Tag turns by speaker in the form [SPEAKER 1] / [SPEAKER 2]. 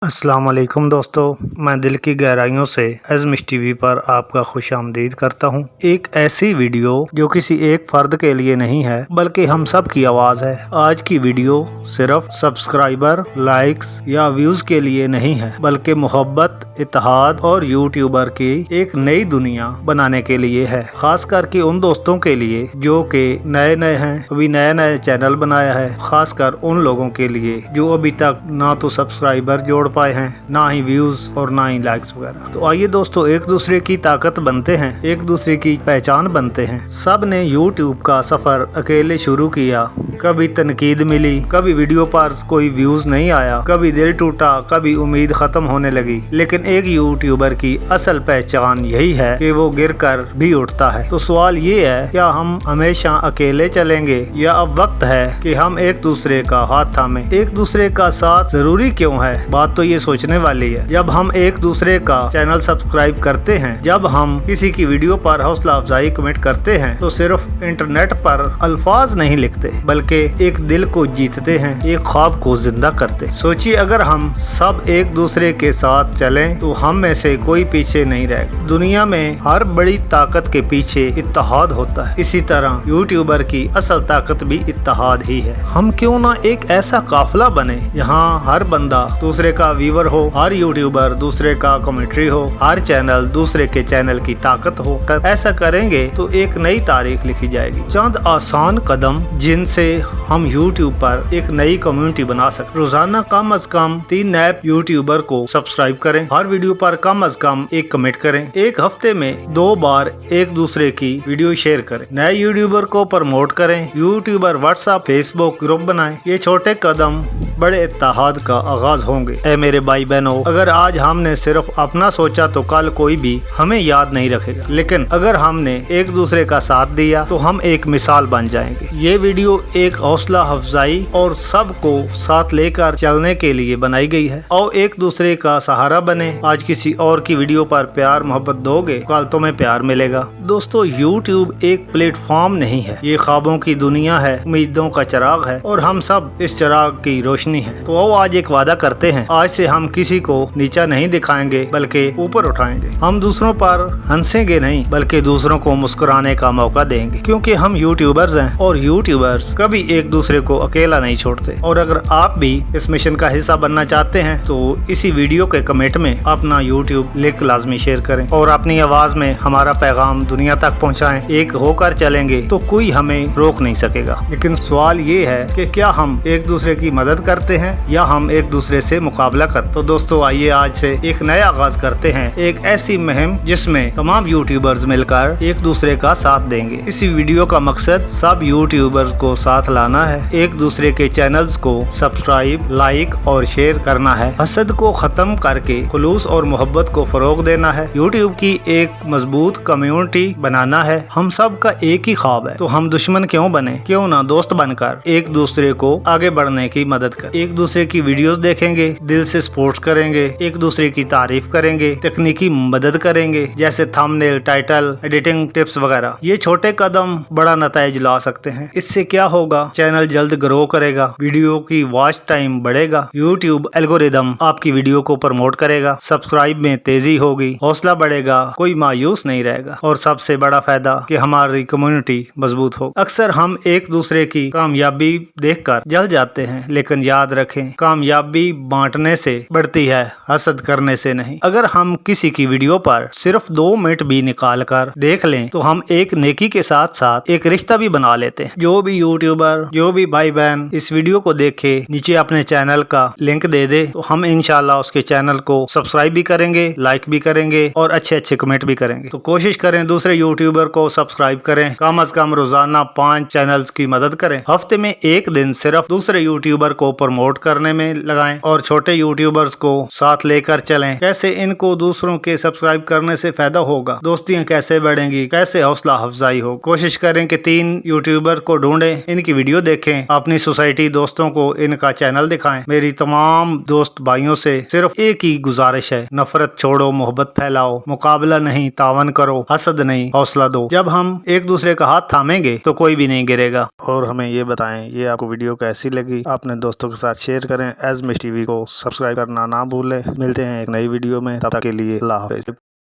[SPEAKER 1] अस्सलाम वालेकुम दोस्तों, मैं दिल की गहराइयों से एज़मिश टीवी पर आपका खुश आमदीद करता हूँ। एक ऐसी वीडियो जो किसी एक फर्द के लिए नहीं है बल्कि हम सब की आवाज़ है। आज की वीडियो सिर्फ सब्सक्राइबर, लाइक्स या व्यूज के लिए नहीं है बल्कि मोहब्बत, इत्तेहाद और यूट्यूबर की एक नई दुनिया बनाने के लिए है। खास करके उन दोस्तों के लिए जो कि नए हैं, अभी नया चैनल बनाया है। खासकर उन लोगों के लिए जो अभी तक ना तो सब्सक्राइबर जोड़ पाए हैं, ना ही व्यूज और ना ही लाइक्स वगैरह। तो आइए दोस्तों, एक दूसरे की ताकत बनते हैं, एक दूसरे की पहचान बनते हैं। सब ने यूट्यूब का सफर अकेले शुरू किया। कभी तनकीद मिली, कभी वीडियो पर कोई व्यूज नहीं आया, कभी दिल टूटा, कभी उम्मीद खत्म होने लगी। लेकिन एक यूट्यूबर की असल पहचान यही है कि वो गिर कर भी उठता है। तो सवाल ये है, क्या हम हमेशा अकेले चलेंगे या अब वक्त है कि हम एक दूसरे का हाथ थामे? एक दूसरे का साथ जरूरी क्यों है? बात तो ये सोचने वाली है। जब हम एक दूसरे का चैनल सब्सक्राइब करते हैं, जब हम किसी की वीडियो पर हौसला अफजाई कमेंट करते हैं, तो सिर्फ इंटरनेट पर अल्फाज नहीं लिखते बल्कि एक दिल को जीतते हैं, एक ख्वाब को जिंदा करते। सोचिए, अगर हम सब एक दूसरे के साथ चलें तो हम में से कोई पीछे नहीं रहेगा। दुनिया में हर बड़ी ताकत के पीछे इत्तेहाद होता है। इसी तरह यूट्यूबर की असल ताकत भी इत्तेहाद ही है। हम क्यों ना एक ऐसा काफिला बने जहाँ हर बंदा दूसरे का व्यूवर हो, हर यूट्यूबर दूसरे का कमेंट्री हो, हर चैनल दूसरे के चैनल की ताकत हो। ऐसा करेंगे तो एक नई तारीख लिखी जाएगी। चंद आसान कदम जिनसे हम यूट्यूब पर एक नई कम्युनिटी बना सकते। रोजाना कम से कम 3 नए यूट्यूबर को सब्सक्राइब करें, हर वीडियो पर कम से कम एक कमेंट करें, एक हफ्ते में 2 बार एक दूसरे की वीडियो शेयर करें, नए यूट्यूबर को प्रमोट करें, यूट्यूबर व्हाट्सएप, फेसबुक ग्रुप बनाएं। ये छोटे कदम बड़े इत्तेहाद का आगाज होंगे। ऐ मेरे भाई बहनों, अगर आज हमने सिर्फ अपना सोचा तो कल कोई भी हमें याद नहीं रखेगा, लेकिन अगर हमने एक दूसरे का साथ दिया तो हम एक मिसाल बन जाएंगे। ये वीडियो एक हौसला अफजाई और सबको साथ लेकर चलने के लिए बनाई गई है। और एक दूसरे का सहारा बने। आज किसी और की वीडियो पर प्यार मोहब्बत दोगे, कल तुम्हें प्यार मिलेगा। दोस्तों, यूट्यूब एक प्लेटफॉर्म नहीं है, ये ख्वाबों की दुनिया है, उम्मीदों का चिराग है और हम सब इस चिराग की रोशनी है। तो आओ आज एक वादा करते हैं, आज से हम किसी को नीचा नहीं दिखाएंगे बल्कि ऊपर उठाएंगे। हम दूसरों पर हंसेंगे नहीं बल्कि दूसरों को मुस्कुराने का मौका देंगे, क्योंकि हम यूट्यूबर्स हैं और यूट्यूबर्स कभी एक दूसरे को अकेला नहीं छोड़ते। और अगर आप भी इस मिशन का हिस्सा बनना चाहते हैं तो इसी वीडियो के कमेंट में अपना यूट्यूब लिंक लाजमी शेयर करें और अपनी आवाज में हमारा पैगाम दुनिया तक पहुँचाएं। एक होकर चलेंगे तो कोई हमें रोक नहीं सकेगा। लेकिन सवाल ये है कि क्या हम एक दूसरे की मदद करते हैं या हम एक दूसरे से मुकाबला करते? तो दोस्तों, आइए आज से एक नया आगाज करते हैं, एक ऐसी मुहिम जिसमें तमाम यूट्यूबर्स मिलकर एक दूसरे का साथ देंगे। इस वीडियो का मकसद सब यूट्यूबर्स को साथ लाना है, एक दूसरे के चैनल्स को सब्सक्राइब, लाइक और शेयर करना है, हसद को खत्म करके खुलूस और मोहब्बत को फरोग देना है, यूट्यूब की एक मजबूत कम्युनिटी बनाना है। हम सब का एक ही ख्वाब है, तो हम दुश्मन क्यों बने? क्यों ना दोस्त बनकर एक दूसरे को आगे बढ़ने की मदद कर। एक दूसरे की वीडियोस देखेंगे, दिल से सपोर्ट करेंगे, एक दूसरे की तारीफ करेंगे, तकनीकी मदद करेंगे जैसे थंबनेल, टाइटल, एडिटिंग टिप्स वगैरह। ये छोटे कदम बड़ा नतीजा ला सकते हैं। इससे क्या होगा? चैनल जल्द ग्रो करेगा, वीडियो की वॉच टाइम बढ़ेगा, यूट्यूब एल्गोरिदम आपकी वीडियो को प्रमोट करेगा, सब्सक्राइब में तेजी होगी, हौसला बढ़ेगा, कोई मायूस नहीं रहेगा और सबसे बड़ा फायदा कि हमारी कम्युनिटी मजबूत हो। अक्सर हम एक दूसरे की कामयाबी देखकर जल जाते हैं, लेकिन याद रखें, कामयाबी बांटने से बढ़ती है, हसद करने से नहीं। अगर हम किसी की वीडियो पर सिर्फ 2 मिनट भी निकाल कर देख लें तो हम एक नेकी के साथ साथ एक रिश्ता भी बना लेते हैं। जो भी यूट्यूबर, जो भी भाई बहन इस वीडियो को देखे, नीचे अपने चैनल का लिंक दे दे तो हम इंशाल्लाह उसके चैनल को सब्सक्राइब भी करेंगे, लाइक भी करेंगे और अच्छे कमेंट भी करेंगे। तो कोशिश करें दूसरे यूट्यूबर को सब्सक्राइब करें, कम से कम रोजाना 5 चैनल्स की मदद करें, हफ्ते में एक दिन सिर्फ दूसरे यूट्यूबर को प्रमोट करने में लगाएं और छोटे यूट्यूबर्स को साथ लेकर चलें। कैसे इनको दूसरों के सब्सक्राइब करने से फायदा होगा, दोस्तियां कैसे बढ़ेंगी, कैसे हौसला अफजाई हो। कोशिश करें कि 3 यूट्यूबर को ढूंढें, इनकी वीडियो देखें, अपनी सोसाइटी दोस्तों को इनका चैनल दिखाएं। मेरी तमाम दोस्त भाइयों से सिर्फ एक ही गुजारिश है, नफरत छोड़ो, मोहब्बत फैलाओ, मुकाबला नहीं, तावन करो, हसद नहीं, हौसला दो। जब हम एक दूसरे का हाथ थामेंगे तो कोई भी नहीं गिरेगा। और हमें ये बताएं, ये आपको वीडियो कैसी लगी? अपने दोस्तों के साथ शेयर करें, एज़मिश टीवी को सब्सक्राइब सब्सक्राइब करना ना भूलें। मिलते हैं एक नई वीडियो में, तब तक के लिए अल्लाह हाफिज़।